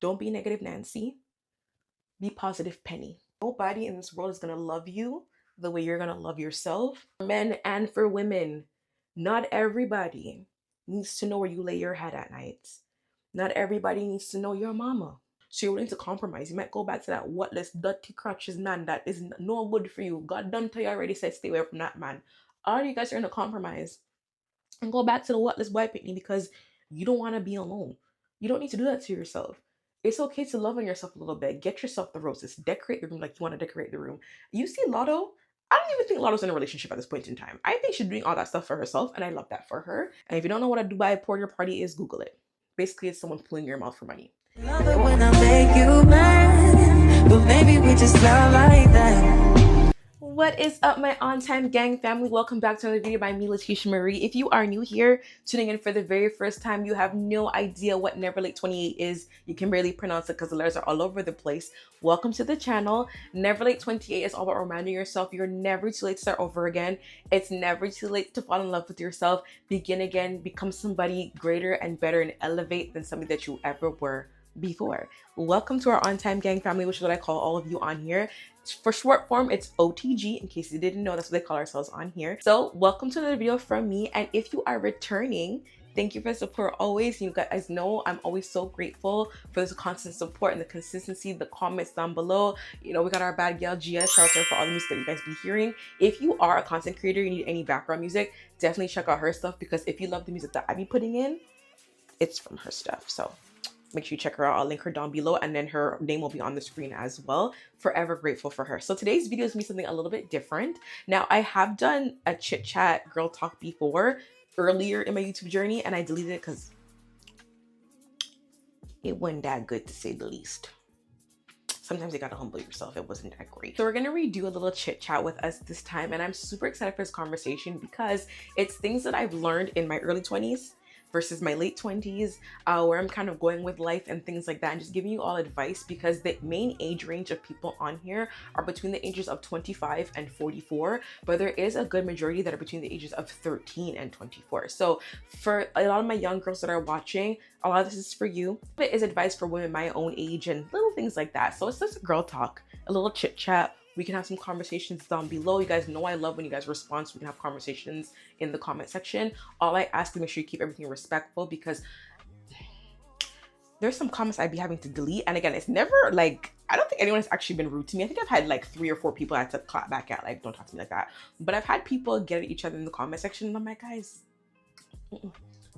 Don't be negative Nancy. Be positive Penny. Nobody in this world is going to love you the way you're going to love yourself. For men and for women, not everybody needs to know where you lay your head at night. Not everybody needs to know your mama. So you're willing to compromise. You might go back to that whatless, dirty crutches man that is no good for you. God done tell you already said stay away from that man. All you guys are gonna compromise and go back to the whatless boy picnic because you don't want to be alone. You don't need to do that to yourself. It's okay to love on yourself a little bit. Get yourself the roses. Decorate the room like you want to decorate the room. You see Lotto? I don't even think Lotto's in a relationship at this point in time. I think she's doing all that stuff for herself, and I love that for her. And if you don't know what a Dubai porter party is, Google it. Basically, it's someone pulling your mouth for money. Love it when I make you mad, but maybe we just love like that. What is up, my on-time gang family? Welcome back to another video by me, Letitia Marie. If you are new here, tuning in for the very first time, you have no idea what Never Late 28 is. You can barely pronounce it because the letters are all over the place. Welcome to the channel. Never Late 28 is all about reminding yourself you're never too late to start over again. It's never too late to fall in love with yourself, begin again, become somebody greater and better and elevate than somebody that you ever were before. Welcome to our on-time gang family, which is what I call all of you on here. For short form, it's OTG. In case you didn't know, that's what they call ourselves on here. So welcome to another video from me. And if you are returning, thank you for the support always. You guys know I'm always so grateful for this constant support and the consistency, the comments down below. You know, we got our bad gal Gia. Shout out to her for all the music that you guys be hearing. If you are a content creator, you need any background music, definitely check out her stuff, because if you love the music that I be putting in, it's from her stuff. So make sure you check her out. I'll link her down below, and then her name will be on the screen as well. Forever grateful for her. So today's video is going to be something a little bit different. Now, I have done a chit chat girl talk before earlier in my YouTube journey, and I deleted it because it wasn't that good, to say the least. Sometimes you gotta humble yourself. It wasn't that great. So we're gonna redo a little chit chat with us this time, and I'm super excited for this conversation because it's things that I've learned in my early 20s versus my late 20s, where I'm kind of going with life and things like that, and just giving you all advice, because the main age range of people on here are between the ages of 25 and 44, but there is a good majority that are between the ages of 13 and 24. So for a lot of my young girls that are watching, a lot of this is for you. It is advice for women my own age and little things like that. So it's just a girl talk, a little chit chat. We can have some conversations down below. You guys know I love when you guys respond, so we can have conversations in the comment section. All I ask is make sure you keep everything respectful, because there's some comments I'd be having to delete. And again, it's never like, I don't think anyone has actually been rude to me. I think I've had like 3 or 4 people I had to clap back at, like, don't talk to me like that. But I've had people get at each other in the comment section, and I'm like, guys,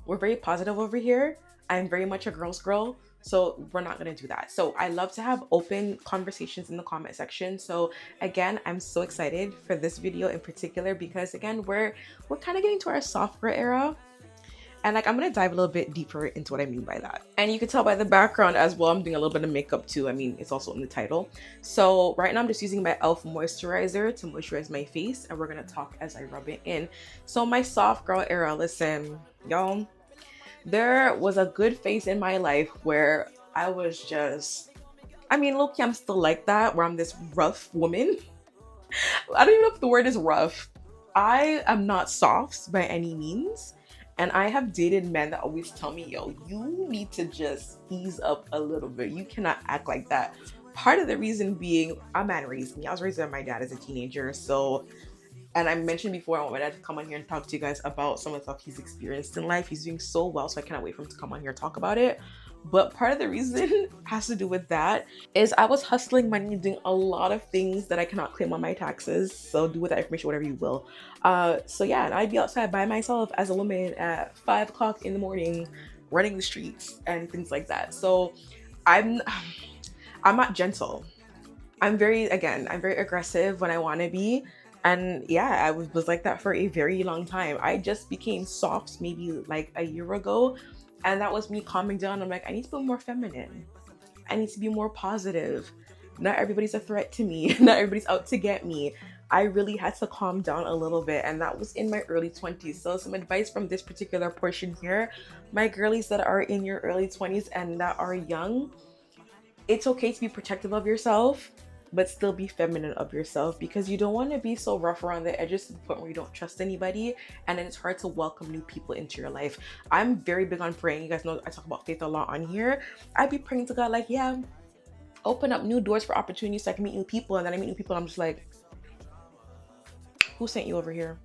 we're very positive over here. I'm very much a girl's girl, so we're not gonna do that. So I love to have open conversations in the comment section. So again, I'm so excited for this video in particular, because again, we're kind of getting to our software era. And like, I'm gonna dive a little bit deeper into what I mean by that. And you can tell by the background as well, I'm doing a little bit of makeup too. I mean, it's also in the title. So right now I'm just using my e.l.f. moisturizer to moisturize my face, and we're gonna talk as I rub it in. So my soft girl era, listen, y'all, there was a good phase in my life where I was just, I mean, look, I'm still like that, where I'm this rough woman. I don't even know if the word is rough. I am not soft by any means. And I have dated men that always tell me, yo, you need to just ease up a little bit. You cannot act like that. Part of the reason being, a man raised me. I was raised by my dad as a teenager. So, and I mentioned before, I want my dad to come on here and talk to you guys about some of the stuff he's experienced in life. He's doing so well, so I cannot wait for him to come on here and talk about it. But part of the reason has to do with that is I was hustling money, doing a lot of things that I cannot claim on my taxes. So do with that information whatever you will. So yeah, and I'd be outside by myself as a woman at 5 o'clock in the morning, running the streets and things like that. So I'm not gentle. I'm very aggressive when I want to be. And yeah, I was like that for a very long time. I just became soft maybe like a year ago. And that was me calming down. I'm like, I need to be more feminine. I need to be more positive. Not everybody's a threat to me. Not everybody's out to get me. I really had to calm down a little bit. And that was in my early 20s. So some advice from this particular portion here. My girlies that are in your early 20s and that are young, it's okay to be protective of yourself. but still be feminine of yourself, because you don't want to be so rough around the edges to the point where you don't trust anybody, and then it's hard to welcome new people into your life. I'm very big on praying. You guys know I talk about faith a lot on here. I'd be praying to God like, yeah, open up new doors for opportunities so I can meet new people. And then I meet new people and I'm just like, who sent you over here?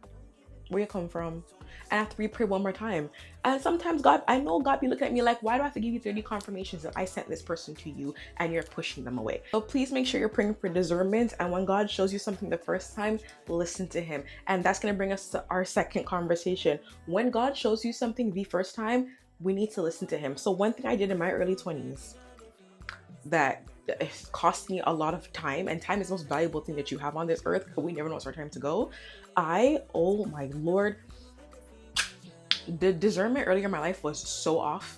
Where you come from? And I have to re-pray one more time. And sometimes God, I know God be looking at me like, why do I have to give you 30 confirmations that I sent this person to you and you're pushing them away? So please make sure you're praying for discernment. And when God shows you something the first time, listen to him. And that's going to bring us to our second conversation. When God shows you something the first time, we need to listen to him. So one thing I did in my early 20s that it cost me a lot of time, and time is the most valuable thing that you have on this earth because we never know what's our time to go. Oh my Lord, the discernment earlier in my life was so off.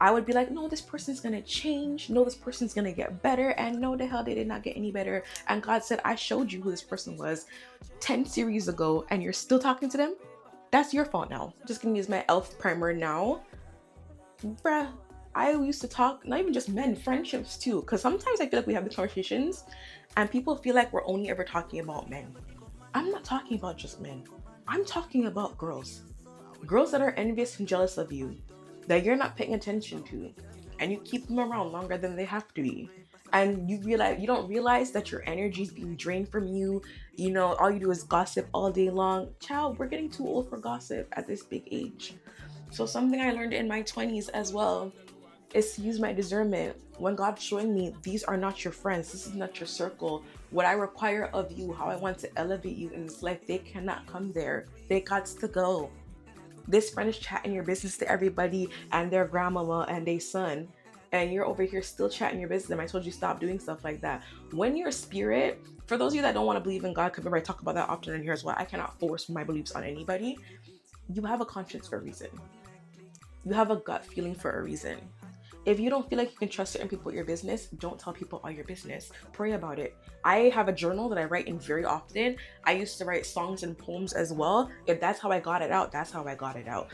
I would be like, no, this person's gonna change. No, this person's gonna get better. And no, the hell, they did not get any better. And God said, I showed you who this person was 10 series ago and you're still talking to them? That's your fault now. I'm just gonna use my elf primer now. Bruh, I used to talk, not even just men, friendships too. Because sometimes I feel like we have the conversations and people feel like we're only ever talking about men. I'm not talking about just men. I'm talking about girls. Girls that are envious and jealous of you, that you're not paying attention to, and you keep them around longer than they have to be. And you don't realize that your energy is being drained from you. You know, all you do is gossip all day long. Child, we're getting too old for gossip at this big age. So something I learned in my 20s as well is to use my discernment. When God's showing me, these are not your friends, this is not your circle. What I require of you, how I want to elevate you in this life, they cannot come there. They got to go. This friend is chatting your business to everybody and their grandmama and their son, and you're over here still chatting your business. I told you stop doing stuff like that. When you're a spirit, for those of you that don't want to believe in God, because remember I talk about that often in here as well, I cannot force my beliefs on anybody. You have a conscience for a reason. You have a gut feeling for a reason. If you don't feel like you can trust certain people with your business, don't tell people all your business. Pray about it. I have a journal that I write in very often. I used to write songs and poems as well. If that's how I got it out, that's how I got it out.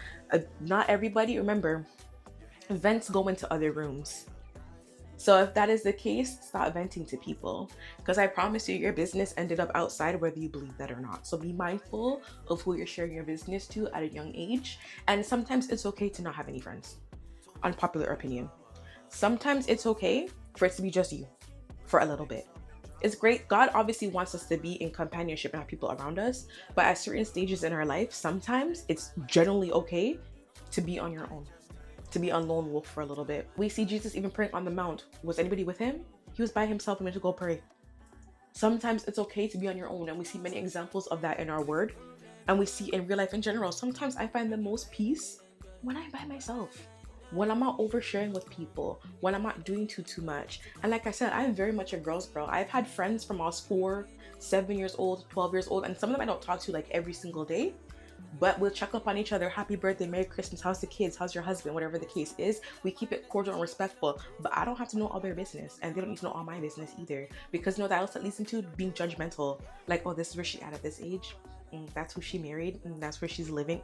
Not everybody, remember, vents go into other rooms. So if that is the case, stop venting to people. Because I promise you, your business ended up outside whether you believe that or not. So be mindful of who you're sharing your business to at a young age. And sometimes it's okay to not have any friends. Unpopular opinion. Sometimes it's okay for it to be just you for a little bit. It's great. God obviously wants us to be in companionship and have people around us, but at certain stages in our life, sometimes it's generally okay to be on your own, to be a lone wolf for a little bit. We see Jesus even praying on the mount. Was anybody with him? He was by himself and went to go pray. Sometimes it's okay to be on your own, and we see many examples of that in our word, and we see in real life in general. Sometimes I find the most peace when I'm by myself. When I'm not oversharing with people, when I'm not doing too much. And like I said, I'm very much a girl's girl. I've had friends from I was 4, 7 years old, 12 years old, and some of them I don't talk to like every single day, but we'll check up on each other. Happy birthday, Merry Christmas, how's the kids, how's your husband, whatever the case is. We keep it cordial and respectful, but I don't have to know all their business, and they don't need to know all my business either, because you know that else that leads into being judgmental. Like, oh, this is where she at this age, that's who she married, that's where she's living.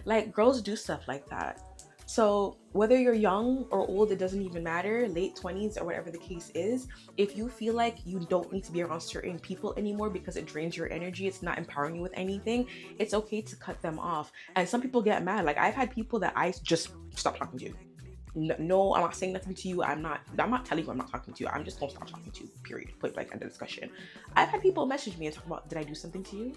Like, girls do stuff like that. So whether you're young or old, it doesn't even matter, late 20s or whatever the case is. If you feel like you don't need to be around certain people anymore because it drains your energy, it's not empowering you with anything, it's okay to cut them off. And some people get mad. Like, I've had people that I just stop talking to. No, I'm not saying nothing to you. I'm not telling you I'm not talking to you. I'm just gonna stop talking to you, period. Point blank, end of discussion. I've had people message me and talk about, did I do something to you?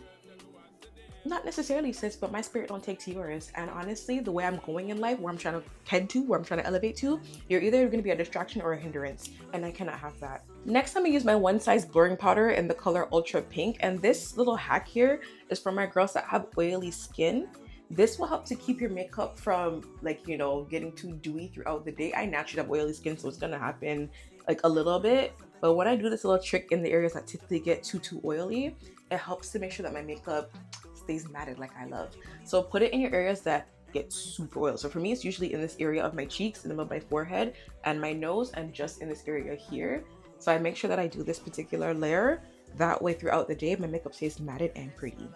Not necessarily, sis, but my spirit don't take to yours. And honestly, the way I'm going in life, where I'm trying to head to, where I'm trying to elevate to, you're either going to be a distraction or a hindrance, and I cannot have that. Next, I'm going to use my one size blurring powder in the color Ultra Pink, and this little hack here is for my girls that have oily skin. This will help to keep your makeup from, like, you know, getting too dewy throughout the day. I naturally have oily skin, so it's going to happen like a little bit, but when I do this little trick in the areas that typically get too oily, it helps to make sure that my makeup stays matted like I love. So put it in your areas that get super oily. So for me, it's usually in this area of my cheeks, in the middle of my forehead and my nose, and just in this area here. So I make sure that I do this particular layer. That way throughout the day, my makeup stays matted and pretty.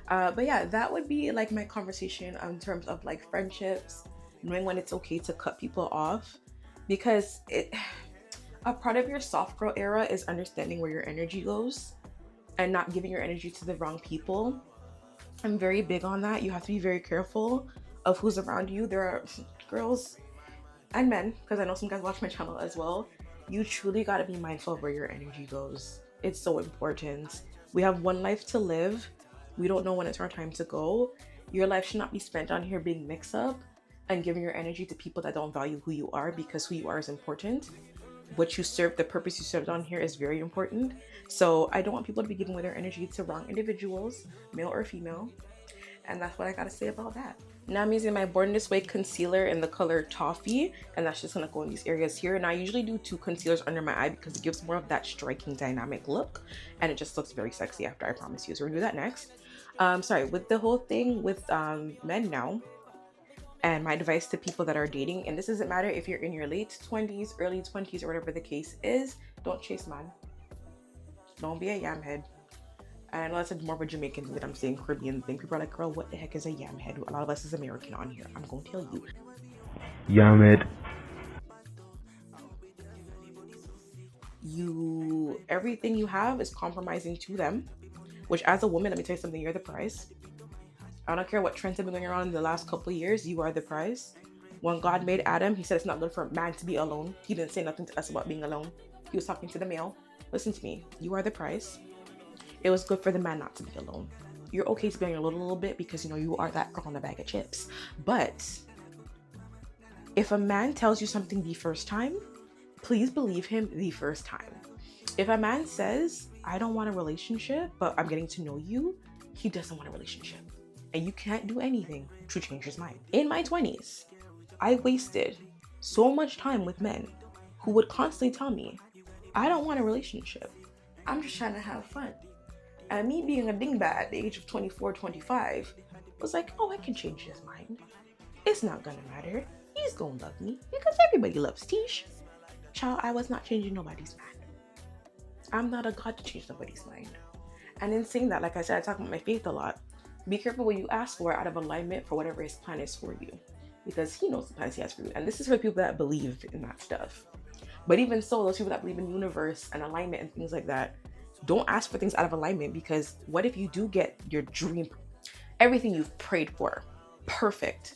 But yeah, that would be like my conversation in terms of like friendships, knowing when it's okay to cut people off, because A part of your soft girl era is understanding where your energy goes and not giving your energy to the wrong people. I'm very big on that. You have to be very careful of who's around you. There are girls and men, because I know some guys watch my channel as well. You truly got to be mindful of where your energy goes. It's so important. We have one life to live. We don't know when it's our time to go. Your life should not be spent on here being mixed up and giving your energy to people that don't value who you are, because who you are is important. What you serve, the purpose you served on here is very important. So I don't want people to be giving away their energy to wrong individuals, male or female. And that's what I gotta say about that. Now I'm using my Born This Way concealer in the color Toffee, and that's just gonna go in these areas here. And I usually do 2 concealers under my eye because it gives more of that striking dynamic look, and it just looks very sexy after, I promise you. So we're gonna do that next. Sorry, with the whole thing with men now, and my advice to people that are dating, and this doesn't matter if you're in your late 20s, early 20s, or whatever the case is, don't chase man. Don't be a yam head. And I know that's more of a Jamaican thing that I'm saying, Caribbean thing. People are like, girl, what the heck is a yam head? A lot of us is American on here. I'm going to tell you. Yam head. Everything you have is compromising to them, which as a woman, let me tell you something, you're the prize. I don't care what trends have been going around in the last couple of years, you are the prize. When God made Adam, he said it's not good for a man to be alone. He didn't say nothing to us about being alone. He was talking to the male. Listen to me, you are the prize. It was good for the man not to be alone. You're okay to be on your little bit because you know you are that girl on a bag of chips. But if a man tells you something the first time, please believe him the first time. If a man says, I don't want a relationship, but I'm getting to know you, he doesn't want a relationship. And you can't do anything to change his mind. In my 20s, I wasted so much time with men who would constantly tell me, I don't want a relationship. I'm just trying to have fun. And me being a dingbat at the age of 24, 25 was like, oh, I can change his mind. It's not gonna matter. He's gonna love me because everybody loves Tish. Child, I was not changing nobody's mind. I'm not a god to change nobody's mind. And in saying that, like I said, I talk about my faith a lot. Be careful what you ask for out of alignment for whatever his plan is for you, because he knows the plans he has for you. And this is for people that believe in that stuff. But even so, those people that believe in universe and alignment and things like that, don't ask for things out of alignment, because what if you do get your dream, everything you've prayed for, perfect?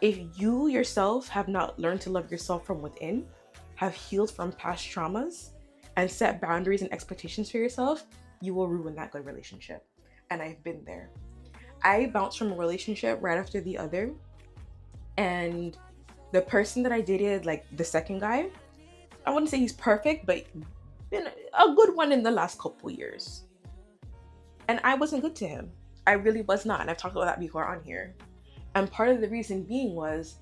If you yourself have not learned to love yourself from within, have healed from past traumas, and set boundaries and expectations for yourself, you will ruin that good relationship. And I've been there. I bounced from a relationship right after the other. And the person that I dated, like the second guy, I wouldn't say he's perfect, but been a good one in the last couple years. And I wasn't good to him. I really was not. And I've talked about that before on here. And part of the reason being was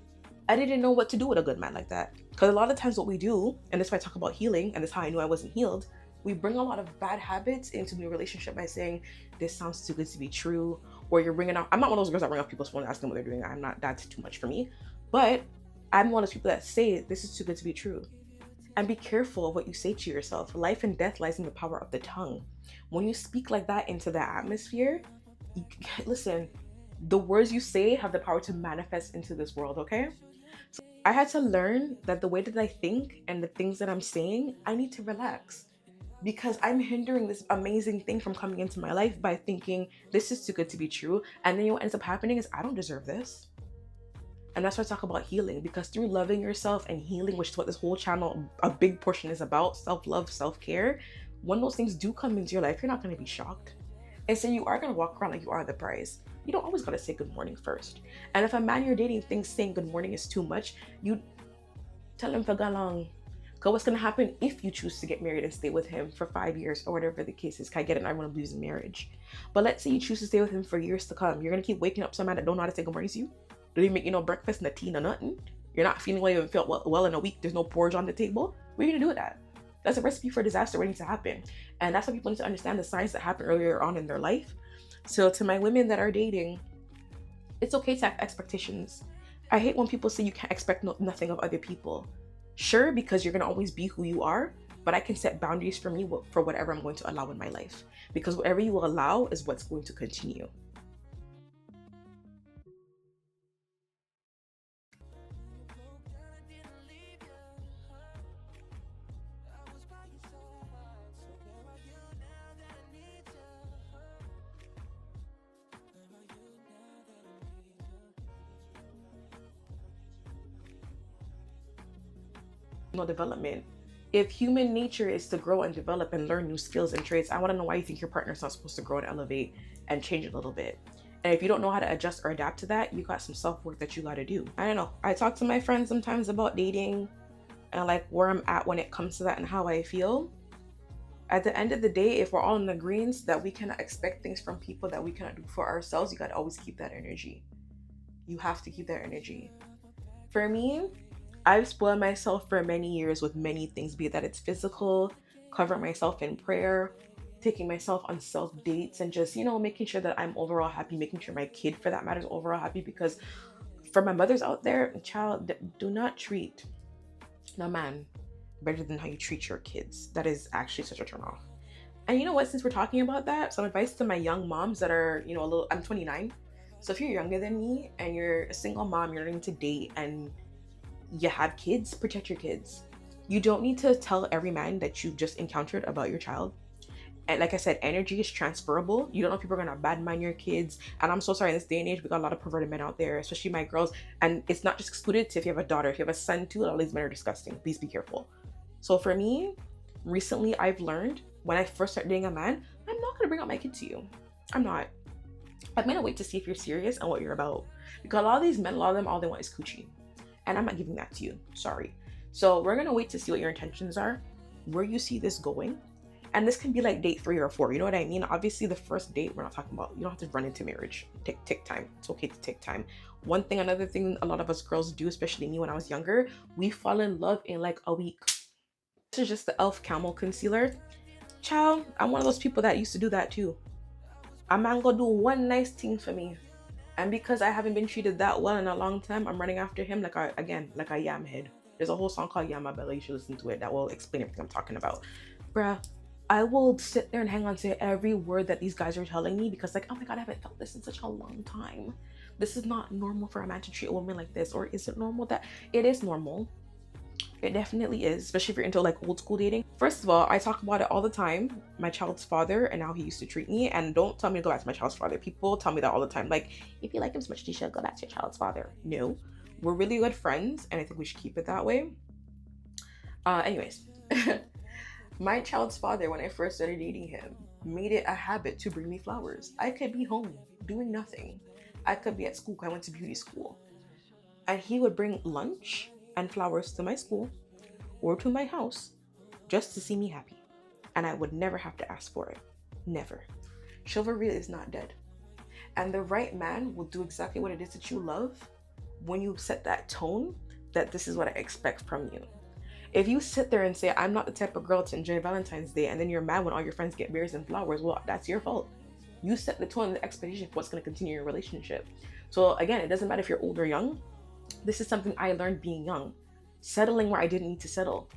I didn't know what to do with a good man like that. Because a lot of times what we do, and this is why I talk about healing, and this is how I knew I wasn't healed, we bring a lot of bad habits into the relationship by saying, this sounds too good to be true. Or you're bringing up, I'm not one of those girls that bring up people's phone and ask them what they're doing. I'm not, that's too much for me. But I'm one of those people that say, this is too good to be true. And be careful of what you say to yourself. Life and death lies in the power of the tongue. When you speak like that into the atmosphere, listen, the words you say have the power to manifest into this world, okay? So I had to learn that the way that I think and the things that I'm saying, I need to relax. Because I'm hindering this amazing thing from coming into my life by thinking this is too good to be true. And then what ends up happening is I don't deserve this. And that's why I talk about healing, because through loving yourself and healing, which is what this whole channel, a big portion is about, self-love, self-care, when those things do come into your life, you're not going to be shocked. And so you are going to walk around like you are the prize. You don't always got to say good morning first. And if a man you're dating thinks saying good morning is too much, you tell him for go long. Because what's going to happen if you choose to get married and stay with him for 5 years or whatever the case is? I get it, I want to lose in marriage. But let's say you choose to stay with him for years to come. You're going to keep waking up some man that don't know how to say good morning to you? Don't even make you no breakfast, no tea, no nothing. You're not feeling well, you haven't felt well in a week. There's no porridge on the table. What are you going to do with that? That's a recipe for disaster waiting to happen. And that's why people need to understand the signs that happen earlier on in their life. So to my women that are dating, it's okay to have expectations. I hate when people say you can't expect nothing of other people. Sure, because you're going to always be who you are, but I can set boundaries for me for whatever I'm going to allow in my life. Because whatever you will allow is what's going to continue. personal development. If human nature is to grow and develop and learn new skills and traits, I want to know why you think your partner's not supposed to grow and elevate and change a little bit. And if you don't know how to adjust or adapt to that, you got some self-work that you got to do. I don't know. I talk to my friends sometimes about dating and like where I'm at when it comes to that and how I feel. At the end of the day, if we're all in agreement that we cannot expect things from people that we cannot do for ourselves, you got to always keep that energy. You have to keep that energy. For me, I've spoiled myself for many years with many things, be it that it's physical, covering myself in prayer, taking myself on self dates, and just, making sure that I'm overall happy, making sure my kid for that matter is overall happy. Because for my mothers out there, child, do not treat a man better than how you treat your kids. That is actually such a turn off. And you know what, since we're talking about that, some advice to my young moms that are, I'm 29. So if you're younger than me and you're a single mom, you're learning to date and you have kids, protect your kids. You don't need to tell every man that you've just encountered about your child. And like I said, energy is transferable. You don't know if people are gonna badmine your kids. And I'm so sorry, in this day and age, we got a lot of perverted men out there, especially my girls. And it's not just excluded to if you have a daughter. If you have a son too, all these men are disgusting. Please be careful. So for me, recently I've learned when I first start dating a man, I'm not gonna bring out my kid to you. I'm not. I'm gonna wait to see if you're serious and what you're about. Because a lot of these men, all they want is coochie. And I'm not giving that to you. Sorry. So we're gonna wait to see what your intentions are, where you see this going. And this can be like date 3 or 4. You know what I mean? Obviously, the first date, we're not talking about, you don't have to run into marriage. Take time. It's okay to take time. Another thing a lot of us girls do, especially me when I was younger, we fall in love in like a week. This is just the e.l.f. Camel Concealer. Child, I'm one of those people that used to do that too. A man gonna do one nice thing for me. And because I haven't been treated that well in a long time, I'm running after him like a yam head. There's a whole song called Yama Bella. You should listen to it. That will explain everything I'm talking about. Bruh, I will sit there and hang on to every word that these guys are telling me because like, oh my God, I haven't felt this in such a long time. This is not normal for a man to treat a woman like this. Or is it normal that it is normal? It definitely is, especially if you're into like old school dating. First of all, I talk about it all the time. My child's father and how he used to treat me. And don't tell me to go back to my child's father. People tell me that all the time. Like, if you like him so much, you should go back to your child's father. No, we're really good friends. And I think we should keep it that way. Anyways, my child's father, when I first started dating him, made it a habit to bring me flowers. I could be home doing nothing. I could be at school. I went to beauty school. And he would bring lunch and flowers to my school or to my house just to see me happy. And I would never have to ask for it. Never. Chivalry is not dead. And the right man will do exactly what it is that you love when you set that tone that this is what I expect from you. If you sit there and say, I'm not the type of girl to enjoy Valentine's Day, and then you're mad when all your friends get berries and flowers, well, that's your fault. You set the tone and the expectation for what's going to continue your relationship. So again, it doesn't matter if you're old or young. This is something I learned being young. Settling where I didn't need to settle.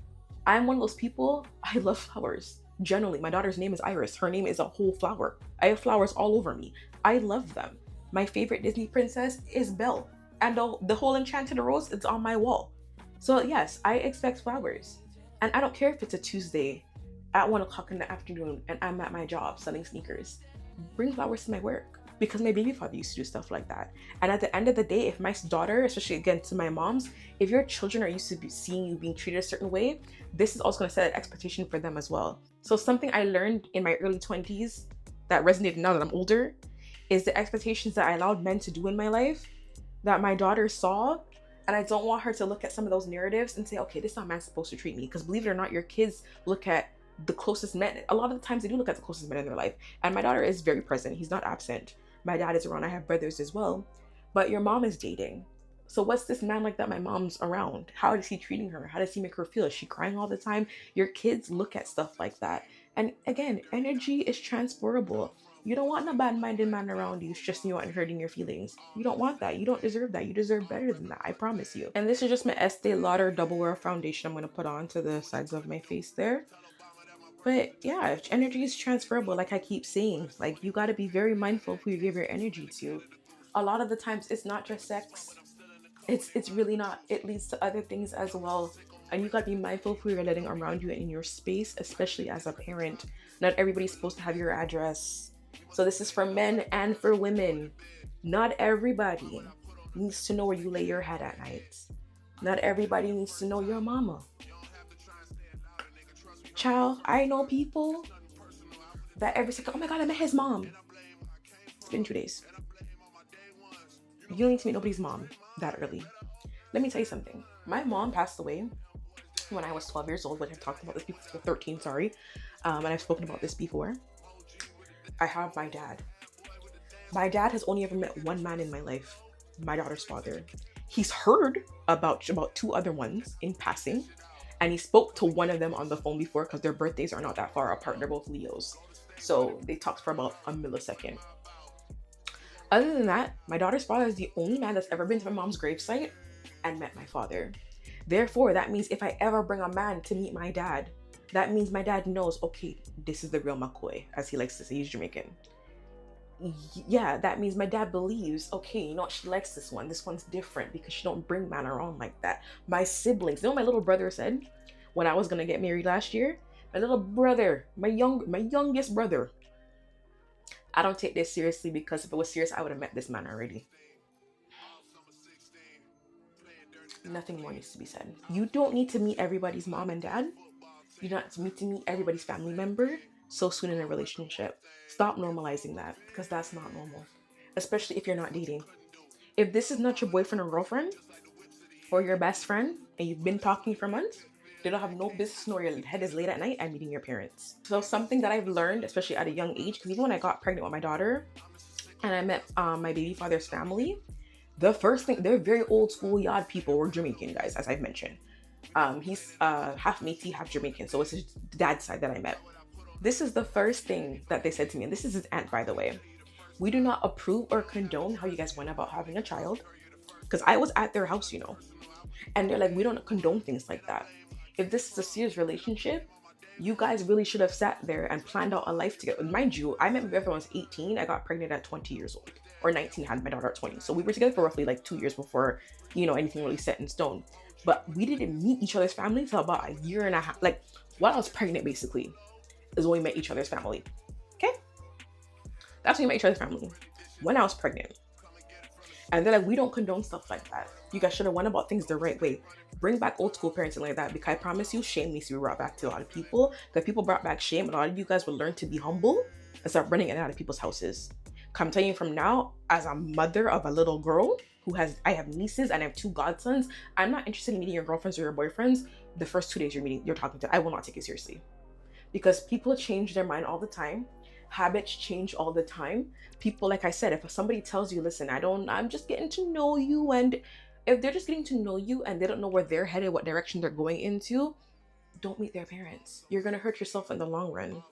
I'm one of those people, I love flowers. Generally, my daughter's name is Iris. Her name is a whole flower. I have flowers all over me. I love them. My favorite Disney princess is Belle. And the whole Enchanted Rose, it's on my wall. So yes, I expect flowers. And I don't care if it's a Tuesday at 1 o'clock in the afternoon and I'm at my job selling sneakers. Bring flowers to my work. Because my baby father used to do stuff like that. And at the end of the day, if my daughter, especially again to my moms, if your children are used to seeing you being treated a certain way, this is also going to set an expectation for them as well. So something I learned in my early 20s that resonated now that I'm older is the expectations that I allowed men to do in my life that my daughter saw. And I don't want her to look at some of those narratives and say, okay, this is how a man's supposed to treat me. Because believe it or not, your kids look at the closest men. A lot of the times they do look at the closest men in their life. And my daughter is very present. He's not absent. My dad is around. I have brothers as well. But your mom is dating. So what's this man like that my mom's around? How is he treating her? How does he make her feel? Is she crying all the time? Your kids look at stuff like that. And again, energy is transferable. You don't want a bad-minded man around you stressing you out and hurting your feelings. You don't want that. You don't deserve that. You deserve better than that. I promise you. And this is just my Estee Lauder Double Wear Foundation I'm going to put on to the sides of my face there. But yeah, energy is transferable, like I keep saying. Like, you got to be very mindful of who you give your energy to. A lot of the times, it's not just sex. It's really not. It leads to other things as well. And you got to be mindful of who you're letting around you and in your space, especially as a parent. Not everybody's supposed to have your address. So this is for men and for women. Not everybody needs to know where you lay your head at night. Not everybody needs to know your mama. Child, I know people that every second, oh my God, I met his mom. It's been 2 days. You don't need to meet nobody's mom that early. Let me tell you something. My mom passed away when I was 12 years old, which I've talked about this before, 13, sorry. And I've spoken about this before. I have my dad. My dad has only ever met one man in my life, my daughter's father. He's heard about 2 other ones in passing, and he spoke to one of them on the phone before because their birthdays are not that far apart. They're both Leos. So they talked for about a millisecond. Other than that, my daughter's father is the only man that's ever been to my mom's gravesite and met my father. Therefore, that means if I ever bring a man to meet my dad, that means my dad knows, okay, this is the real McCoy, as he likes to say. He's Jamaican. Yeah, that means my dad believes, okay, you know what, she likes this one. This one's different because she don't bring man around like that. My siblings, you know what my little brother said when I was gonna get married last year? My little brother, my youngest brother. I don't take this seriously because if it was serious, I would have met this man already. Nothing more needs to be said. You don't need to meet everybody's mom and dad. You don't need to meet everybody's family member so soon in a relationship. Stop normalizing that because that's not normal, especially if you're not dating. If this is not your boyfriend or girlfriend or your best friend and you've been talking for months, they don't have no business nor your head is late at night and meeting your parents. So something that I've learned, especially at a young age, because even when I got pregnant with my daughter and I met my baby father's family, the first thing, they're very old school yard people. We're Jamaican guys, as I've mentioned. He's half Métis, half Jamaican, so it's his dad's side that I met. This is the first thing that they said to me, and this is his aunt, by the way. We do not approve or condone how you guys went about having a child, because I was at their house, you know, and they're like, we don't condone things like that. If this is a serious relationship, you guys really should have sat there and planned out a life together. Mind you, I met my boyfriend when I was 18. I got pregnant at 20 years old, or 19, had my daughter at 20. So we were together for roughly like 2 years before, you know, anything really set in stone. But we didn't meet each other's family until about a year and a half. Like, while I was pregnant, basically, is when we met each other's family. Okay? That's when we met each other's family. When I was pregnant. And they're like, we don't condone stuff like that. You guys should have went about things the right way. Bring back old school parenting like that, because I promise you, shame needs to be brought back to a lot of people. Because people brought back shame, a lot of you guys will learn to be humble and start running in and out of people's houses. I'm telling you from now, as a mother of a little girl I have nieces and I have 2 godsons, I'm not interested in meeting your girlfriends or your boyfriends the first 2 days you're talking to. I will not take it seriously. Because people change their mind all the time. Habits change all the time. People, like I said, if somebody tells you, listen, I'm just getting to know you, and if they're just getting to know you and they don't know where they're headed, what direction they're going into, don't meet their parents. You're gonna hurt yourself in the long run.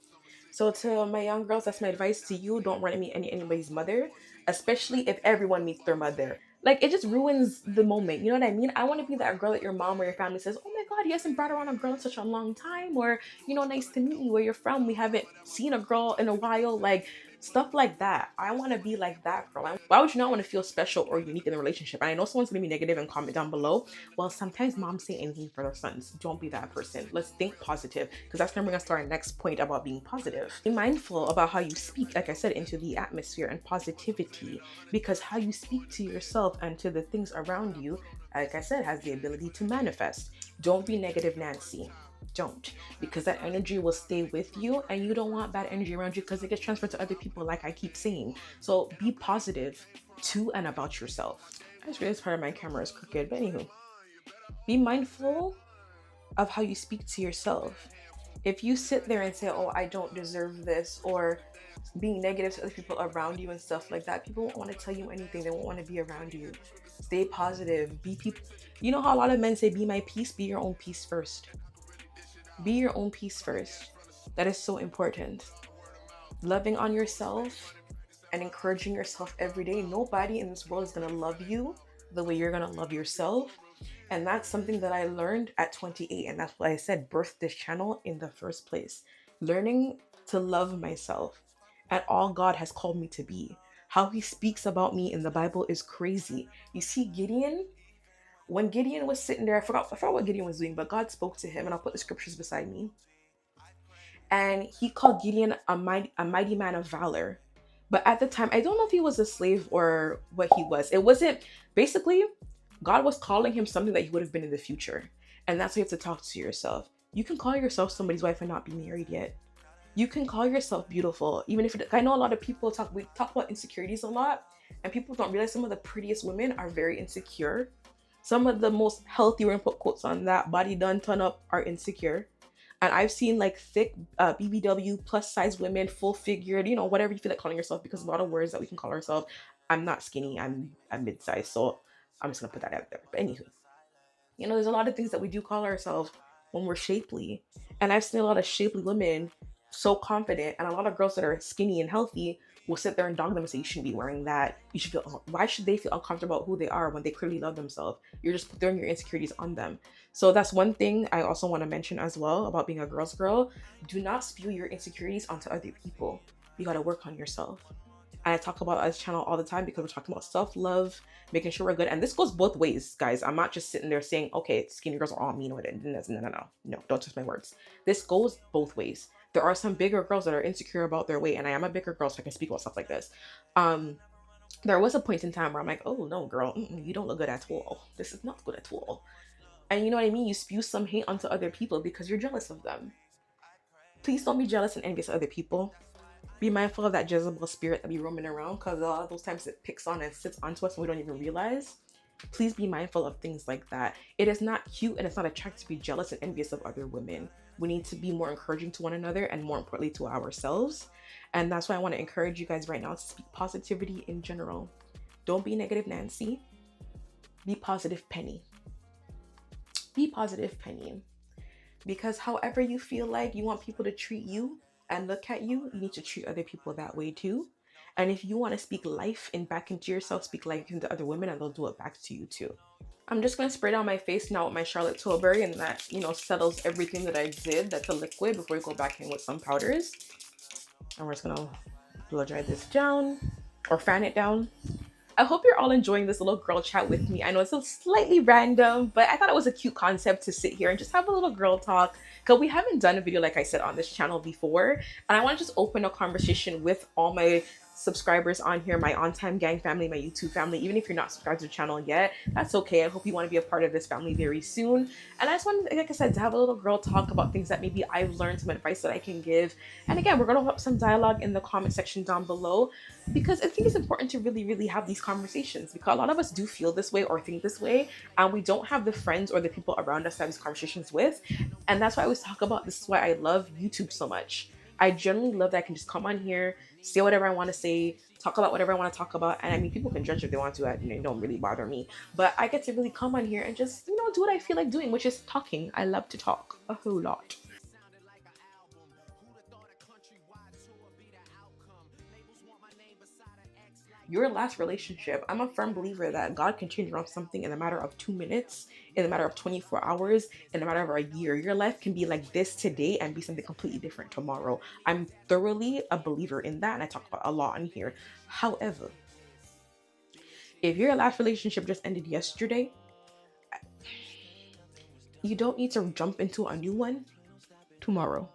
So to my young girls, that's my advice to you. Don't run and meet anybody's mother, especially if everyone meets their mother. Like, it just ruins the moment. You know what I mean? I want to be that girl that your mom or your family says, oh my God, he hasn't brought around a girl in such a long time. Or, you know, nice to meet you, where you're from. We haven't seen a girl in a while. Like, stuff like that. I want to be like that girl. Why would you not want to feel special or unique in the relationship? And I know someone's going to be negative and comment down below. Well, sometimes moms say anything for their sons. Don't be that person. Let's think positive, because that's going to bring us to our next point about being positive. Be mindful about how you speak, like I said, into the atmosphere and positivity, because how you speak to yourself and to the things around you, like I said, has the ability to manifest. Don't be negative Nancy. Don't, because that energy will stay with you, and you don't want bad energy around you because it gets transferred to other people, like I keep saying. So be positive to and about yourself. I just realized part of my camera is crooked, but anywho, be mindful of how you speak to yourself. If you sit there and say, oh, I don't deserve this, or being negative to other people around you and stuff like that, people won't want to tell you anything. They won't want to be around you. Stay positive. Be people. You know how a lot of men say, be my peace? Be your own peace first. Be your own peace first. That is so important. Loving on yourself and encouraging yourself every day. Nobody in this world is going to love you the way you're going to love yourself. And that's something that I learned at 28. And that's why I said birth this channel in the first place. Learning to love myself and all God has called me to be. How he speaks about me in the Bible is crazy. You see, Gideon, when Gideon was sitting there, I forgot what Gideon was doing, but God spoke to him, and I'll put the scriptures beside me. And he called Gideon a mighty man of valor. But at the time, I don't know if he was a slave or what he was. It wasn't, basically, God was calling him something that he would have been in the future. And that's why you have to talk to yourself. You can call yourself somebody's wife and not be married yet. You can call yourself beautiful, even if I know a lot of people we talk about insecurities a lot, and people don't realize some of the prettiest women are very insecure. Some of the most healthy, we're gonna put quotes on that, body done, ton up, are insecure. And I've seen like thick BBW plus size women, full figured, you know, whatever you feel like calling yourself, because a lot of words that we can call ourselves. I'm not skinny, I'm mid-size, so I'm just gonna put that out there. But anywho, you know, there's a lot of things that we do call ourselves when we're shapely. And I've seen a lot of shapely women so confident, and a lot of girls that are skinny and healthy will sit there and dog them and say, you shouldn't be wearing that. You should feel, why should they feel uncomfortable about who they are when they clearly love themselves? You're just throwing your insecurities on them. So that's one thing I also want to mention as well about being a girl's girl. Do not spew your insecurities onto other people. You got to work on yourself. And I talk about this channel all the time because we're talking about self-love, making sure we're good. And this goes both ways, guys. I'm not just sitting there saying, okay, skinny girls are all mean with it. No, don't twist my words. This goes both ways. There are some bigger girls that are insecure about their weight, and I am a bigger girl, so I can speak about stuff like this. There was a point in time where I'm like, oh no, girl, you don't look good at all. This is not good at all. And you know what I mean? You spew some hate onto other people because you're jealous of them. Please don't be jealous and envious of other people. Be mindful of that Jezebel spirit that be roaming around, because a lot of those times it picks on and sits onto us and we don't even realize. Please be mindful of things like that. It is not cute and it's not attractive to be jealous and envious of other women. We need to be more encouraging to one another and more importantly to ourselves. And that's why I want to encourage you guys right now to speak positivity in general. Don't be negative Nancy. Be positive Penny. Be positive Penny. Because however you feel like you want people to treat you and look at you, you need to treat other people that way too. And if you want to speak life and back into yourself, speak life into other women and they'll do it back to you too. I'm just going to spray down my face now with my Charlotte Tilbury, and that, you know, settles everything that I did. That's a liquid before we go back in with some powders. And we're just going to blow dry this down or fan it down. I hope you're all enjoying this little girl chat with me. I know it's a slightly random, but I thought it was a cute concept to sit here and just have a little girl talk, because we haven't done a video, like I said, on this channel before. And I want to just open a conversation with all my subscribers on here, my On Time Gang family, my YouTube family. Even if you're not subscribed to the channel yet, that's okay. I hope you want to be a part of this family very soon. And I just wanted, like I said, to have a little girl talk about things that maybe I've learned, some advice that I can give. And again, we're going to have some dialogue in the comment section down below, because I think it's important to really have these conversations, because a lot of us do feel this way or think this way, and we don't have the friends or the people around us to have these conversations with. And that's why I always talk about, this is why I love YouTube so much. I generally love that I can just come on here, say whatever I want to say, talk about whatever I want to talk about. And I mean, people can judge if they want to, it don't really bother me. But I get to really come on here and just, you know, do what I feel like doing, which is talking. I love to talk a whole lot. Your last relationship, I'm a firm believer that God can change around something in a matter of 2 minutes, in a matter of 24 hours, in a matter of a year. Your life can be like this today and be something completely different tomorrow. I'm thoroughly a believer in that, and I talk about a lot on here. However, if your last relationship just ended yesterday, you don't need to jump into a new one tomorrow.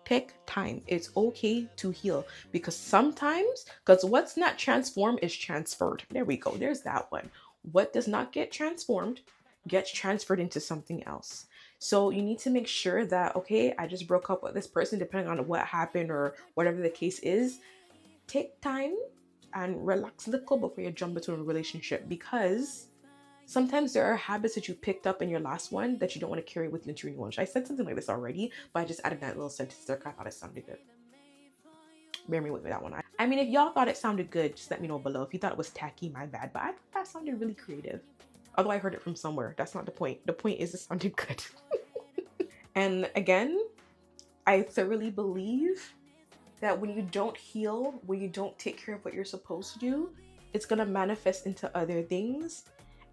Take time. It's okay to heal, because sometimes, because what's not transformed is transferred. There we go. There's that one. What does not get transformed gets transferred into something else. So you need to make sure that, okay, I just broke up with this person, depending on what happened or whatever the case is. Take time and relax a little before you jump into a relationship, because sometimes there are habits that you picked up in your last one that you don't want to carry with you into your new one. I said something like this already, but I just added that little sentence there because I thought it sounded good. Bear me with that one. I mean, if y'all thought it sounded good, just let me know below. If you thought it was tacky, my bad. But I thought that sounded really creative. Although I heard it from somewhere. That's not the point. The point is it sounded good. And again, I thoroughly believe that when you don't heal, when you don't take care of what you're supposed to do, it's going to manifest into other things.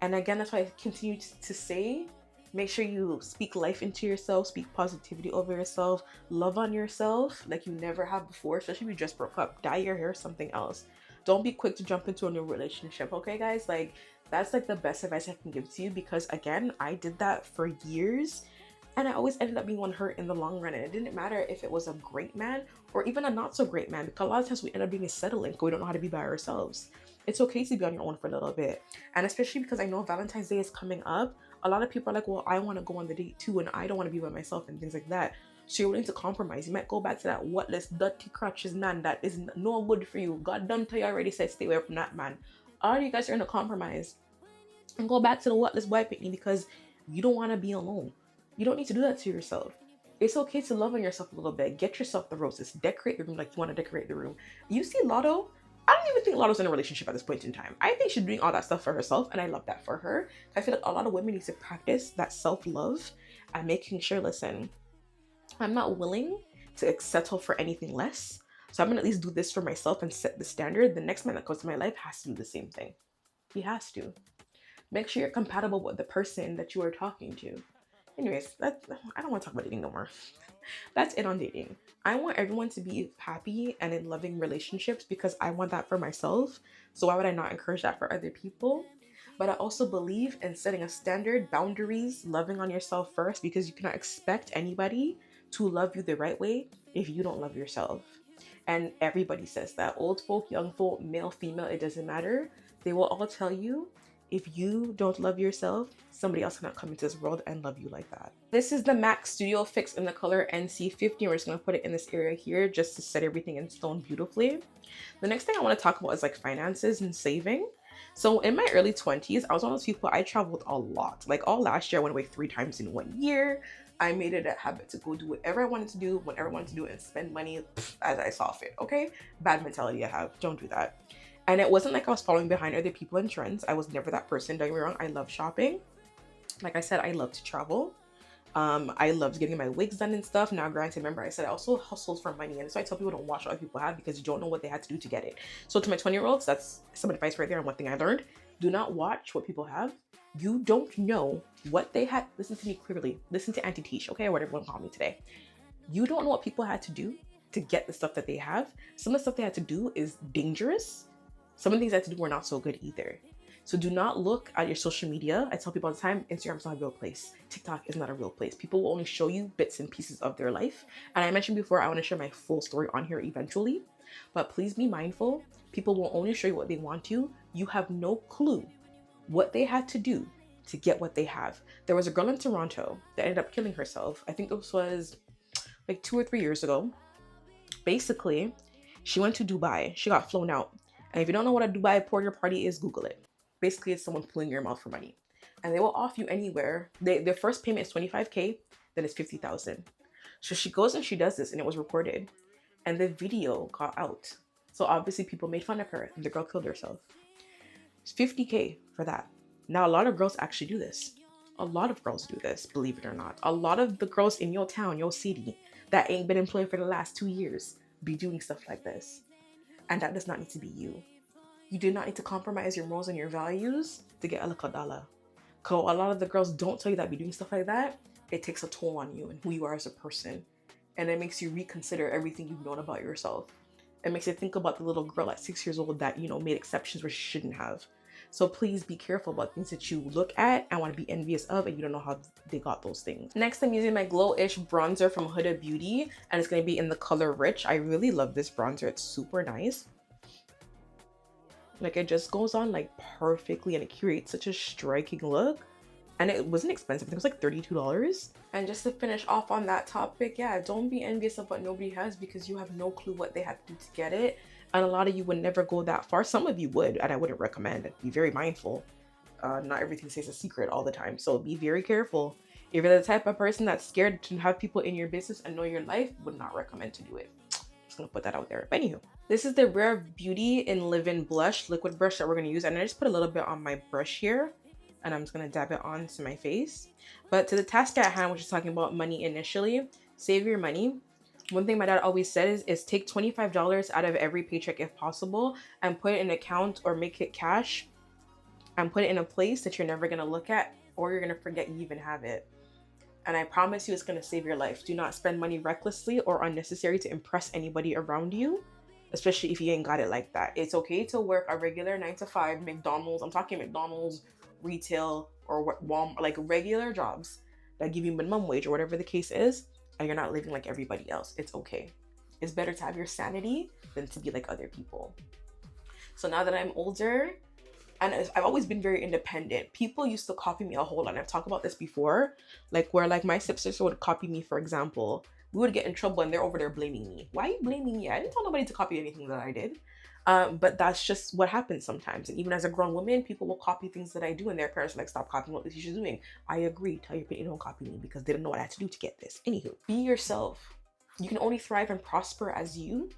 And again, that's why I continue to say, make sure you speak life into yourself, speak positivity over yourself, love on yourself like you never have before, especially if you just broke up. Dye your hair something else. Don't be quick to jump into a new relationship, okay, guys? Like, that's like the best advice I can give to you, because again, I did that for years and I always ended up being one hurt in the long run. And it didn't matter if it was a great man or even a not so great man, because a lot of times we end up being settling because we don't know how to be by ourselves. It's okay to be on your own for a little bit. And especially because I know Valentine's Day is coming up, A lot of people are like, well, I want to go on the date too, and I don't want to be by myself and things like that. So you're willing to compromise. You might go back to that whatless, dirty, crutches man that is no good for you. God done tell you already, said stay away from that man. All you guys are going to compromise and go back to the whatless boy picnic because you don't want to be alone. You don't need to do that to yourself. It's okay to love on yourself a little bit. Get yourself the roses. Decorate the room like you want to decorate the room. You see Lotto? I don't even think Lotto's in a relationship at this point in time. I think she's doing all that stuff for herself, and I love that for her. I feel like a lot of women need to practice that self-love and making sure, listen, I'm not willing to settle for anything less. So I'm gonna at least do this for myself and set the standard. The next man that comes to my life has to do the same thing. He has to. Make sure you're compatible with the person that you are talking to. Anyways, I don't want to talk about dating no more. That's it on dating. I want everyone to be happy and in loving relationships because I want that for myself. So why would I not encourage that for other people? But I also believe in setting a standard, boundaries, loving on yourself first, because you cannot expect anybody to love you the right way if you don't love yourself. And everybody says that. Old folk, young folk, male, female, it doesn't matter. They will all tell you, if you don't love yourself, somebody else cannot come into this world and love you like that. This is the MAC Studio Fix in the color NC50. We're just gonna put it in this area here just to set everything in stone beautifully. The next thing I wanna talk about is like finances and saving. So in my early 20s, I was one of those people, I traveled a lot. Like all last year, I went away 3 times in 1 year. I made it a habit to go do whatever I wanted to do, whenever I wanted to do it, and spend money as I saw fit, okay? Bad mentality I have, don't do that. And it wasn't like I was following behind other people and trends. I was never that person, don't get me wrong. I love shopping. Like I said, I love to travel. I loved getting my wigs done and stuff. Now, granted, remember I said I also hustled for money. And that's why I tell people don't watch what other people have, because you don't know what they had to do to get it. So to my 20-year-olds, that's some advice right there. And one thing I learned, do not watch what people have. You don't know what they had. Listen to me clearly. Listen to Auntie Tish, okay? Or whatever you want to call me today. You don't know what people had to do to get the stuff that they have. Some of the stuff they had to do is dangerous. Some of the things I had to do were not so good either. So do not look at your social media. I tell people all the time, Instagram's not a real place. TikTok is not a real place. People will only show you bits and pieces of their life. And I mentioned before, I want to share my full story on here eventually. But please be mindful. People will only show you what they want to. You have no clue what they had to do to get what they have. There was a girl in Toronto that ended up killing herself. I think this was like 2 or 3 years ago. Basically, she went to Dubai. She got flown out. And if you don't know what a Dubai porter party is, Google it. Basically, it's someone pulling your mouth for money. And they will offer you anywhere. Their first payment is 25K, then it's 50,000. So she goes and she does this, and it was recorded. And the video got out. So obviously people made fun of her, and the girl killed herself. It's 50K for that. Now, a lot of girls actually do this. A lot of girls do this, believe it or not. A lot of the girls in your town, your city, that ain't been employed for the last 2 years be doing stuff like this. And that does not need to be you. You do not need to compromise your morals and your values to get a lakadala. Because a lot of the girls don't tell you that be doing stuff like that. It takes a toll on you and who you are as a person. And it makes you reconsider everything you've known about yourself. It makes you think about the little girl at 6 years old that, made exceptions where she shouldn't have. So please be careful about things that you look at and want to be envious of, and you don't know how they got those things. Next, I'm using my Glow-ish bronzer from Huda Beauty, and it's going to be in the color Rich. I really love this bronzer. It's super nice. Like, it just goes on like perfectly, and it creates such a striking look. And it wasn't expensive. I think it was like $32. And just to finish off on that topic, yeah, don't be envious of what nobody has, because you have no clue what they had to do to get it. And a lot of you would never go that far. Some of you would, and I wouldn't recommend it. Be very mindful. Not everything stays a secret all the time. So be very careful. If you're the type of person that's scared to have people in your business and know your life, would not recommend to do it. Just gonna put that out there. But anywho, this is the Rare Beauty in Live-In Blush liquid brush that we're gonna use. And I just put a little bit on my brush here, and I'm just gonna dab it onto my face. But to the task at hand, which is talking about money initially, save your money. One thing my dad always said is take $25 out of every paycheck if possible, and put it in an account or make it cash, and put it in a place that you're never gonna look at, or you're gonna forget you even have it. And I promise you, it's gonna save your life. Do not spend money recklessly or unnecessary to impress anybody around you, especially if you ain't got it like that. It's okay to work a regular 9 to 5 McDonald's. I'm talking McDonald's, retail, or Walmart, like regular jobs that give you minimum wage or whatever the case is, and you're not living like everybody else. It's okay. It's better to have your sanity than to be like other people. So now that I'm older, And I've always been very independent. People used to copy me a whole lot. And I've talked about this before, like where like my stepsister would copy me, for example. We would get in trouble and they're over there blaming me. Why are you blaming me? I didn't tell nobody to copy anything that I did. But that's just what happens sometimes. And even as a grown woman, people will copy things that I do, and their parents are like, stop copying what she's doing. I agree. Tell your parents don't copy me because they don't know what I had to do to get this. Anywho, be yourself. You can only thrive and prosper as you.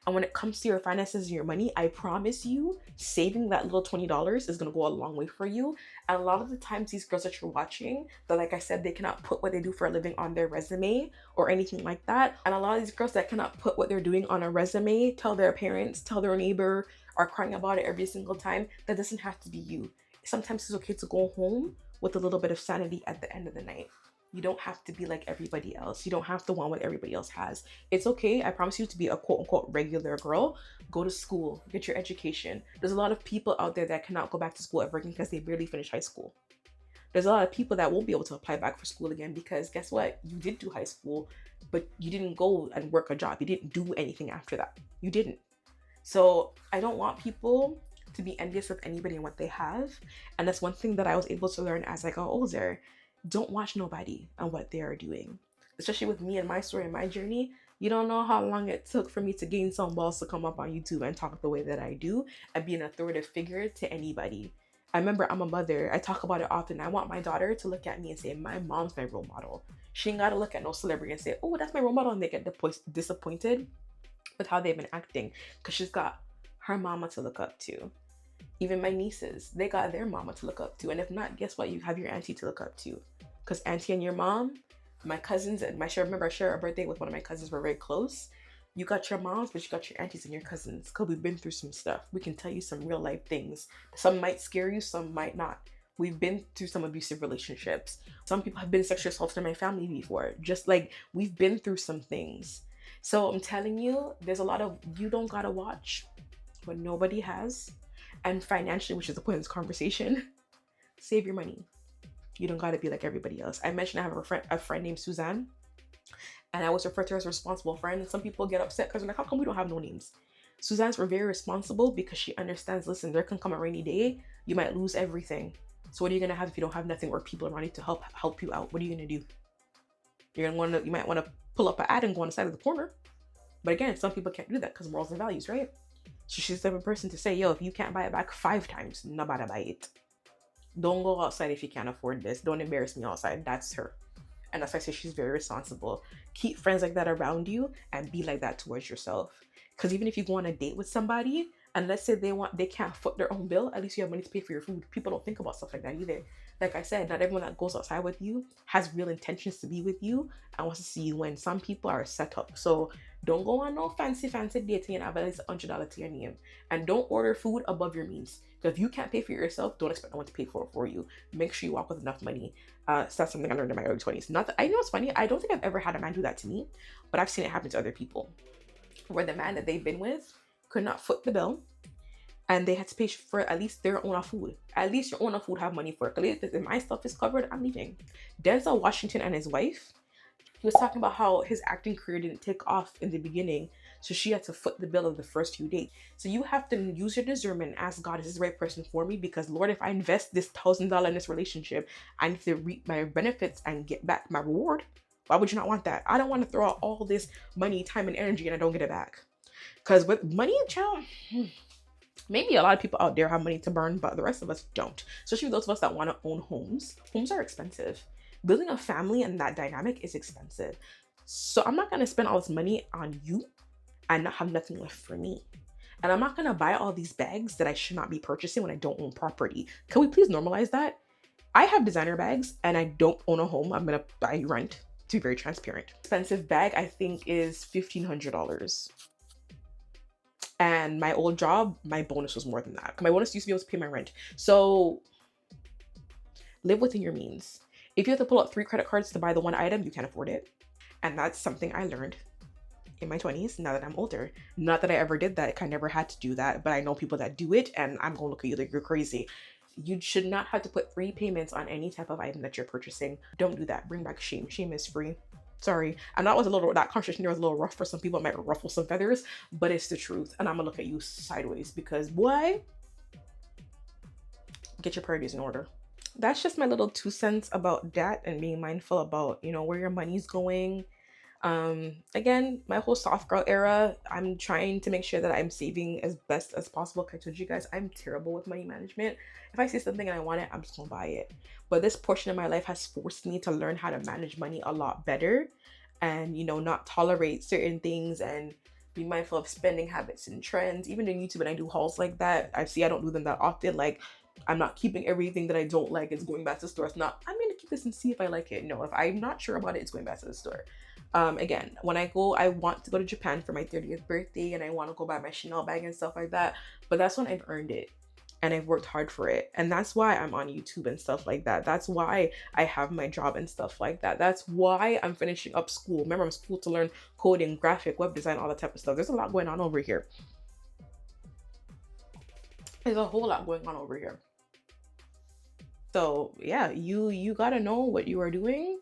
And when it comes to your finances and your money, I promise you, saving that little $20 is going to go a long way for you. And a lot of the times, these girls that you're watching, that like I said, they cannot put what they do for a living on their resume or anything like that. And a lot of these girls that cannot put what they're doing on a resume, tell their parents, tell their neighbor, are crying about it every single time. That doesn't have to be you. Sometimes it's okay to go home with a little bit of sanity at the end of the night. You don't have to be like everybody else. You don't have to want what everybody else has. It's okay, I promise you, to be a quote unquote regular girl. Go to school, get your education. There's a lot of people out there that cannot go back to school ever again because they barely finished high school. There's a lot of people that won't be able to apply back for school again because guess what? You did do high school, but you didn't go and work a job. You didn't do anything after that. You didn't. So I don't want people to be envious of anybody and what they have. And that's one thing that I was able to learn as I got older. Don't watch nobody and what they are doing. Especially with me and my story and my journey, you don't know how long it took for me to gain some balls to come up on YouTube and talk the way that I do and be an authoritative figure to anybody. I remember I'm a mother. I talk about it often. I want my daughter to look at me and say, my mom's my role model. She ain't got to look at no celebrity and say, oh, that's my role model, and they get disappointed with how they've been acting because she's got her mama to look up to. Even my nieces, they got their mama to look up to. And if not, guess what? You have your auntie to look up to. Because auntie and your mom, my cousins, and I share a birthday with one of my cousins. We're very close. You got your moms, but you got your aunties and your cousins. Because we've been through some stuff. We can tell you some real life things. Some might scare you, some might not. We've been through some abusive relationships. Some people have been sexually assaulted in my family before. Just like we've been through some things. So I'm telling you, there's a lot of, you don't gotta watch what nobody has. And financially, which is the point of this conversation, save your money. You don't gotta be like everybody else. I mentioned I have a friend named Suzanne, and I always refer to her as a responsible friend. And some people get upset because they're like, how come we don't have no names? Suzanne's very responsible because she understands, listen, there can come a rainy day, you might lose everything. So what are you gonna have if you don't have nothing or people around you to help you out? What are you gonna do? You might wanna pull up an ad and go on the side of the corner. But again, some people can't do that because morals and values, right? So she's the type of person to say, yo, if you can't buy it back 5 times, nobody buy it. Don't go outside if you can't afford this. Don't embarrass me outside. That's her. And that's why I say she's very responsible. Keep friends like that around you and be like that towards yourself. Because even if you go on a date with somebody and let's say they can't foot their own bill, at least you have money to pay for your food. People don't think about stuff like that either. Like I said, not everyone that goes outside with you has real intentions to be with you and wants to see you win. Some people are set up. So don't go on no fancy dating and have at least $100 to your name. And don't order food above your means. Because if you can't pay for it yourself, don't expect no one to pay for it for you. Make sure you walk with enough money. So that's something I learned in my early 20s. Not that, I know it's funny. I don't think I've ever had a man do that to me, but I've seen it happen to other people. Where the man that they've been with could not foot the bill. And they had to pay for at least their own food. At least your own food have money for it. If my stuff is covered, I'm leaving. Denzel Washington and his wife, he was talking about how his acting career didn't take off in the beginning. So she had to foot the bill of the first few dates. So you have to use your discernment and ask God, is this the right person for me? Because Lord, if I invest this $1,000 in this relationship, I need to reap my benefits and get back my reward. Why would you not want that? I don't want to throw out all this money, time, and energy and I don't get it back. Because with money, child, maybe a lot of people out there have money to burn, but the rest of us don't. Especially those of us that want to own homes. Homes are expensive. Building a family and that dynamic is expensive. So I'm not going to spend all this money on you and not have nothing left for me. And I'm not going to buy all these bags that I should not be purchasing when I don't own property. Can we please normalize that? I have designer bags and I don't own a home. I'm going to buy rent, to be very transparent. Expensive bag, I think, is $1,500. And my old job, my bonus was more than that. My bonus used to be able to pay my rent. So live within your means. If you have to pull out 3 credit cards to buy the one item, you can't afford it. And that's something I learned in my 20s, now that I'm older. Not that I ever did that. I never had to do that, but I know people that do it and I'm going to look at you like you're crazy. You should not have to put 3 payments on any type of item that you're purchasing. Don't do that. Bring back shame. Shame is free. Sorry. I know that conversation there was a little rough for some people. It might ruffle some feathers, but it's the truth. And I'm gonna look at you sideways because boy, get your priorities in order. That's just my little 2 cents about that and being mindful about, you know, where your money's going. Again, my whole soft girl era, I'm trying to make sure that I'm saving as best as possible. I told you guys I'm terrible with money management. If I see something and I want it, I'm just gonna buy it. But this portion of my life has forced me to learn how to manage money a lot better, and, you know, not tolerate certain things, and be mindful of spending habits and trends. Even on YouTube, when I do hauls like that, I don't do them that often. Like, I'm not keeping everything that I don't like. It's going back to the store. It's not, I'm gonna keep this and see if I like it. No, if I'm not sure about it, it's going back to the store. Again, when I go, I want to go to Japan for my 30th birthday, and I want to go buy my Chanel bag and stuff like that. But that's when I've earned it and I've worked hard for it. And that's why I'm on YouTube and stuff like that. That's why I have my job and stuff like that. That's why I'm finishing up school. Remember, I'm school to learn coding, graphic, web design, all that type of stuff. There's a lot going on over here. There's a whole lot going on over here. So yeah, you gotta know what you are doing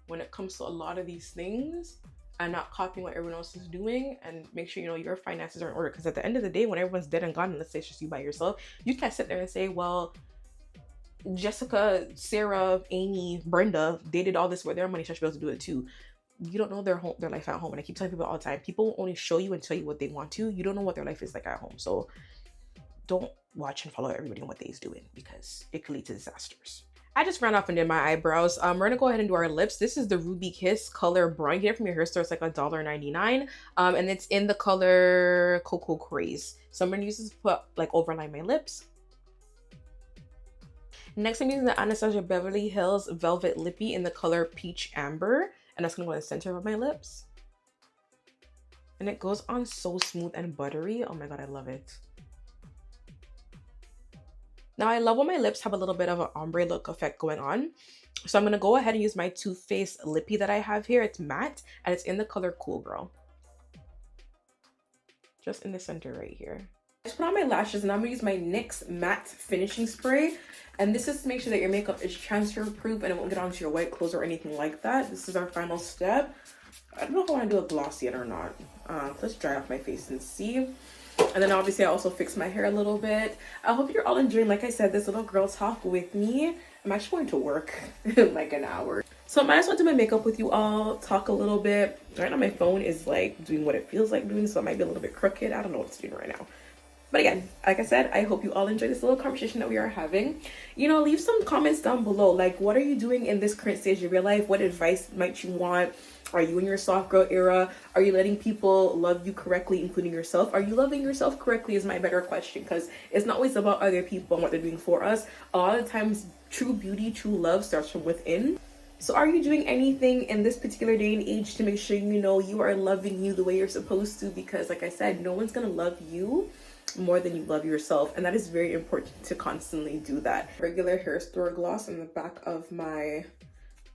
when it comes to a lot of these things, and not copying what everyone else is doing, and make sure, you know, your finances are in order. Because at the end of the day, when everyone's dead and gone, and let's say it's just you by yourself, you can't sit there and say, well, Jessica, Sarah, Amy, Brenda, they did all this with their money, so I should be able to do it too. You don't know their life at home. And I keep telling people all the time, people only show you and tell you what they want to. You don't know what their life is like at home. So don't watch and follow everybody on what they's doing, because it could lead to disasters. I just ran off and did my eyebrows. We're gonna go ahead and do our lips. This is the Ruby Kiss color brown. You get it from your hair store. It's like $1.99. And it's in the color Cocoa Craze. So I'm gonna use this to put, like, overline my lips. Next, I'm using the Anastasia Beverly Hills Velvet Lippy in the color Peach Amber. And that's gonna go in the center of my lips. And it goes on so smooth and buttery. Oh my God, I love it. Now, I love when my lips have a little bit of an ombre look effect going on. So I'm going to go ahead and use my Too Faced Lippy that I have here. It's matte, and it's in the color Cool Girl. Just in the center right here. I just put on my lashes, and I'm going to use my NYX Matte Finishing Spray. And this is to make sure that your makeup is transfer proof and it won't get onto your white clothes or anything like that. This is our final step. I don't know if I want to do a gloss yet or not. Let's dry off my face and see. And then obviously I also fixed my hair a little bit. I hope you're all enjoying, like I said, this little girl talk with me. I'm actually going to work in like an hour. So I might as well do my makeup with you all, talk a little bit. Right now my phone is like doing what it feels like doing, so it might be a little bit crooked. I don't know what it's doing right now. But again, like I said, I hope you all enjoy this little conversation that we are having. You know, leave some comments down below. Like, what are you doing in this current stage of your life? What advice might you want? Are you in your soft girl era? Are you letting people love you correctly, including yourself? Are you loving yourself correctly is my better question, because it's not always about other people and what they're doing for us. A lot of times, true beauty, true love starts from within. So are you doing anything in this particular day and age to make sure you know you are loving you the way you're supposed to? Because like I said, no one's gonna love you more than you love yourself, and that is very important to constantly do that. Regular hair store gloss on the back of my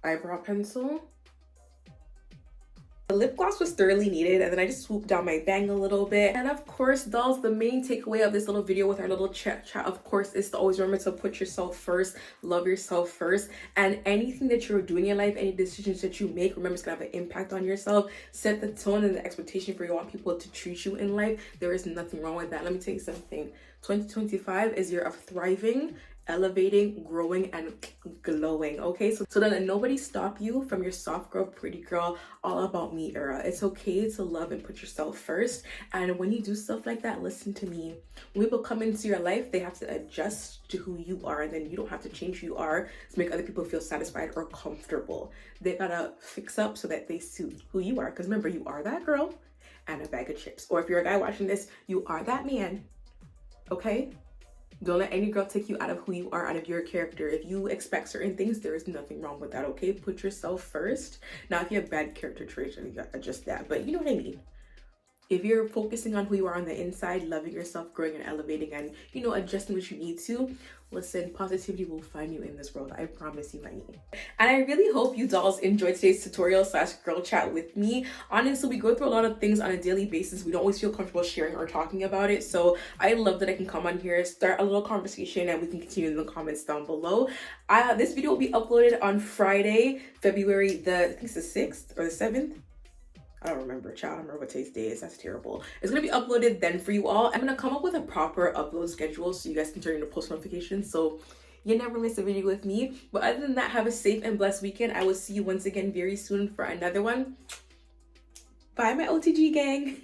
eyebrow pencil. The lip gloss was thoroughly needed, and then I just swooped down my bang a little bit. And of course, dolls, the main takeaway of this little video with our little chat of course is to always remember to put yourself first, love yourself first, and anything that you're doing in life, any decisions that you make, remember it's gonna have an impact on yourself. Set the tone and the expectation for you want people to treat you in life. There is nothing wrong with that. Let me tell you something. 2025 is year of thriving, elevating, growing, and glowing. Okay, so don't let nobody stop you from your soft girl, pretty girl, all about me era. It's okay to love and put yourself first. And when you do stuff like that, listen to me. When people come into your life, they have to adjust to who you are, and then you don't have to change who you are to make other people feel satisfied or comfortable. They gotta fix up so that they suit who you are, because remember, you are that girl and a bag of chips. Or if you're a guy watching this, you are that man. Okay, don't let any girl take you out of who you are, out of your character. If you expect certain things, there is nothing wrong with that. Okay, put yourself first. Now if you have bad character traits, you gotta adjust that, but you know what I mean. If you're focusing on who you are on the inside, loving yourself, growing and elevating, and, you know, adjusting what you need to, listen, positivity will find you in this world. I promise you, honey. And I really hope you dolls enjoyed today's tutorial / girl chat with me. Honestly, we go through a lot of things on a daily basis. We don't always feel comfortable sharing or talking about it. So I love that I can come on here, start a little conversation, and we can continue in the comments down below. This video will be uploaded on Friday, February I think it's the 6th or the 7th. I don't remember, child. I don't remember what today's day is. That's terrible. It's gonna be uploaded then for you all. I'm gonna come up with a proper upload schedule so you guys can turn into post notifications. So you never miss a video with me. But other than that, have a safe and blessed weekend. I will see you once again very soon for another one. Bye, my OTG gang.